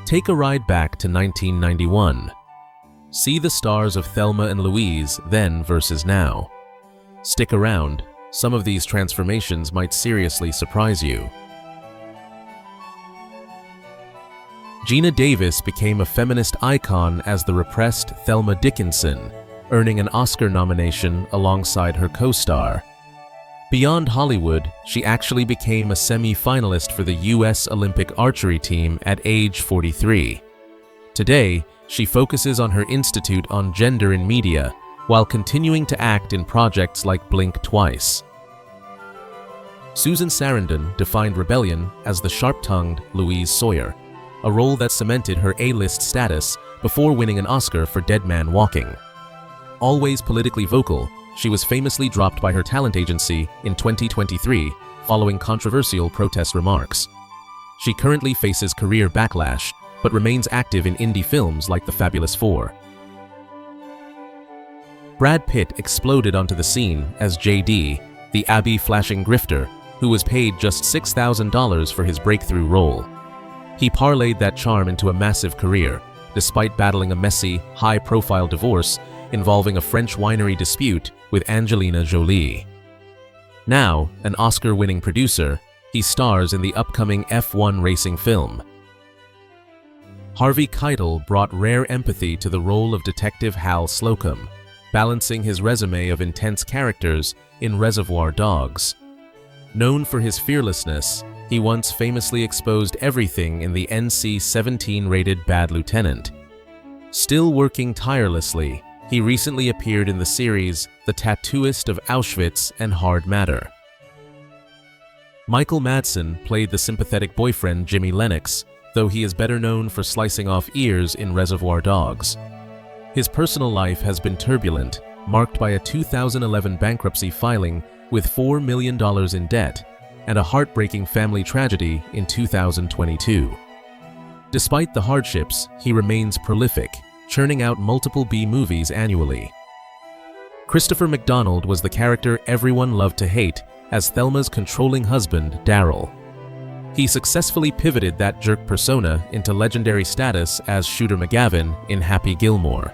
Take a ride back to 1991. See the stars of Thelma and Louise then versus now. Stick around, some of these transformations might seriously surprise you. Geena Davis became a feminist icon as the repressed Thelma Dickinson, earning an Oscar nomination alongside her co-star. Beyond Hollywood, she actually became a semi-finalist for the U.S. Olympic archery team at age 43. Today, she focuses on her Institute on Gender in Media, while continuing to act in projects like Blink Twice. Susan Sarandon defined rebellion as the sharp-tongued Louise Sawyer, a role that cemented her A-list status before winning an Oscar for Dead Man Walking. Always politically vocal, she was famously dropped by her talent agency in 2023 following controversial protest remarks. She currently faces career backlash, but remains active in indie films like The Fabulous Four. Brad Pitt exploded onto the scene as JD, the Abby-flashing grifter, who was paid just $6,000 for his breakthrough role. He parlayed that charm into a massive career, despite battling a messy, high-profile divorce involving a French winery dispute with Angelina Jolie. Now, an Oscar-winning producer, he stars in the upcoming F1 racing film. Harvey Keitel brought rare empathy to the role of Detective Hal Slocum, balancing his resume of intense characters in Reservoir Dogs. Known for his fearlessness, he once famously exposed everything in the NC-17 rated Bad Lieutenant. Still working tirelessly, he recently appeared in the series The Tattooist of Auschwitz and Hard Matter. Michael Madsen played the sympathetic boyfriend Jimmy Lennox, though he is better known for slicing off ears in Reservoir Dogs. His personal life has been turbulent, marked by a 2011 bankruptcy filing with $4 million in debt, and a heartbreaking family tragedy in 2022. Despite the hardships, he remains prolific, churning out multiple B-movies annually. Christopher McDonald was the character everyone loved to hate as Thelma's controlling husband, Daryl. He successfully pivoted that jerk persona into legendary status as Shooter McGavin in Happy Gilmore.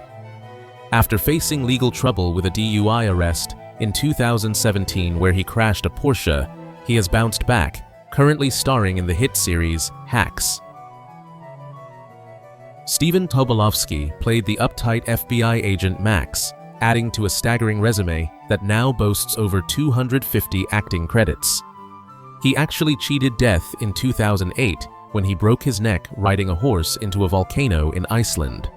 After facing legal trouble with a DUI arrest in 2017 where he crashed a Porsche, he has bounced back, currently starring in the hit series Hacks. Stephen Tobolowsky played the uptight FBI agent Max, adding to a staggering resume that now boasts over 250 acting credits. He actually cheated death in 2008 when he broke his neck riding a horse into a volcano in Iceland.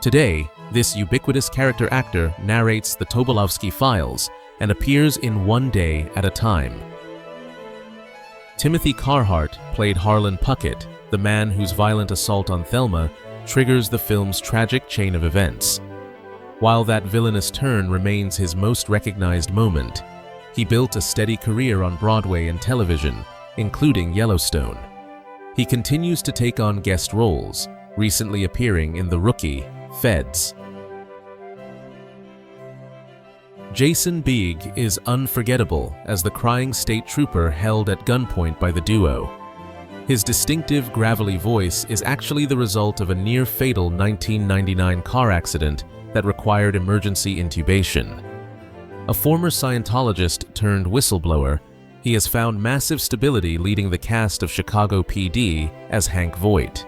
Today, this ubiquitous character actor narrates the Tobolowsky files and appears in One Day at a Time. Timothy Carhart played Harlan Puckett, the man whose violent assault on Thelma triggers the film's tragic chain of events. While that villainous turn remains his most recognized moment, he built a steady career on Broadway and television, including Yellowstone. He continues to take on guest roles, recently appearing in The Rookie, Feds. Jason Bigg is unforgettable as the crying state trooper held at gunpoint by the duo. His distinctive, gravelly voice is actually the result of a near-fatal 1999 car accident that required emergency intubation. A former Scientologist turned whistleblower, he has found massive stability leading the cast of Chicago PD as Hank Voight.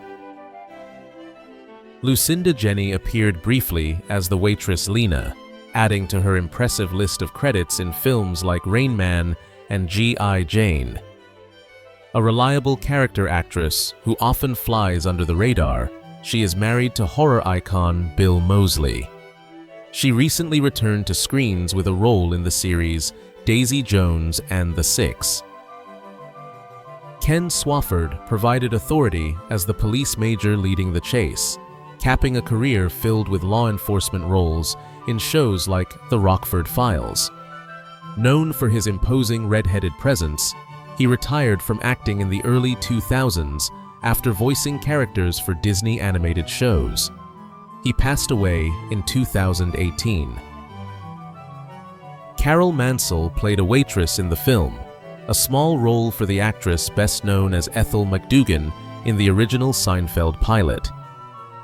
Lucinda Jenny appeared briefly as the waitress Lena, adding to her impressive list of credits in films like Rain Man and G.I. Jane. A reliable character actress who often flies under the radar, she is married to horror icon Bill Moseley. She recently returned to screens with a role in the series Daisy Jones and the Six. Ken Swafford provided authority as the police major leading the chase, capping a career filled with law enforcement roles in shows like The Rockford Files. Known for his imposing red-headed presence, he retired from acting in the early 2000s after voicing characters for Disney animated shows. He passed away in 2018. Carol Mansell played a waitress in the film, a small role for the actress best known as Ethel McDugan in the original Seinfeld pilot.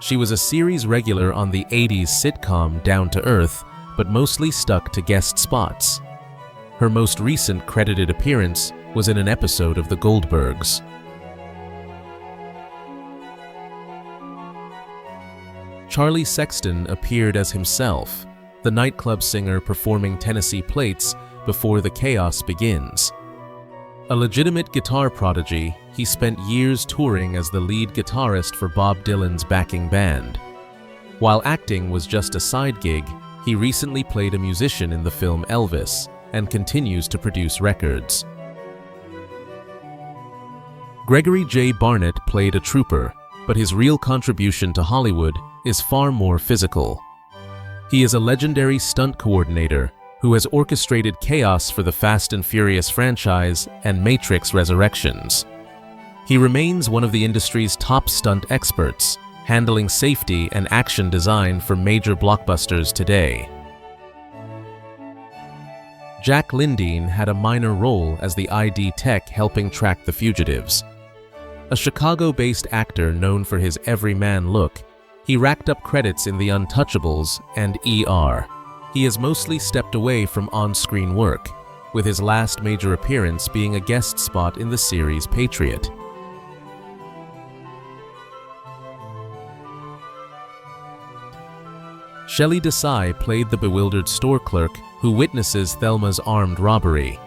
She was a series regular on the 80s sitcom Down to Earth, but mostly stuck to guest spots. Her most recent credited appearance was in an episode of The Goldbergs. Charlie Sexton appeared as himself, the nightclub singer performing Tennessee Plates before the chaos begins. A legitimate guitar prodigy, he spent years touring as the lead guitarist for Bob Dylan's backing band. While acting was just a side gig, he recently played a musician in the film Elvis and continues to produce records. Gregory J. Barnett played a trooper, but his real contribution to Hollywood is far more physical. He is a legendary stunt coordinator who has orchestrated chaos for the Fast and Furious franchise and Matrix Resurrections. He remains one of the industry's top stunt experts, handling safety and action design for major blockbusters today. Jack Lindeen had a minor role as the ID tech helping track the fugitives. A Chicago-based actor known for his everyman look, he racked up credits in The Untouchables and ER. He has mostly stepped away from on-screen work, with his last major appearance being a guest spot in the series Patriot. Shelley Desai played the bewildered store clerk who witnesses Thelma's armed robbery.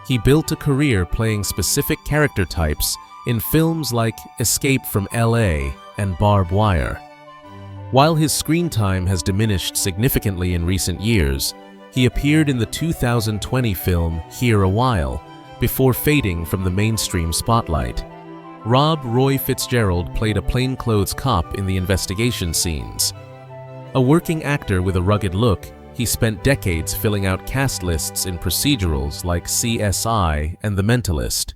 He built a career playing specific character types in films like Escape from LA and Barb Wire. While his screen time has diminished significantly in recent years, he appeared in the 2020 film Here a While before fading from the mainstream spotlight. Rob Roy Fitzgerald played a plainclothes cop in the investigation scenes. A working actor with a rugged look, he spent decades filling out cast lists in procedurals like CSI and The Mentalist.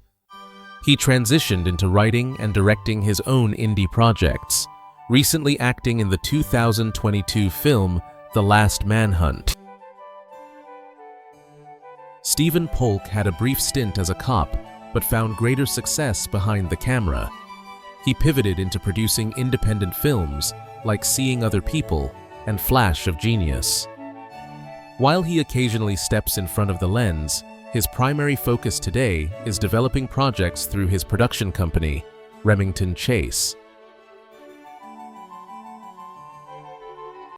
He transitioned into writing and directing his own indie projects, recently acting in the 2022 film The Last Manhunt. Stephen Polk had a brief stint as a cop, but found greater success behind the camera. He pivoted into producing independent films like Seeing Other People and Flash of Genius. While he occasionally steps in front of the lens, his primary focus today is developing projects through his production company, Remington Chase.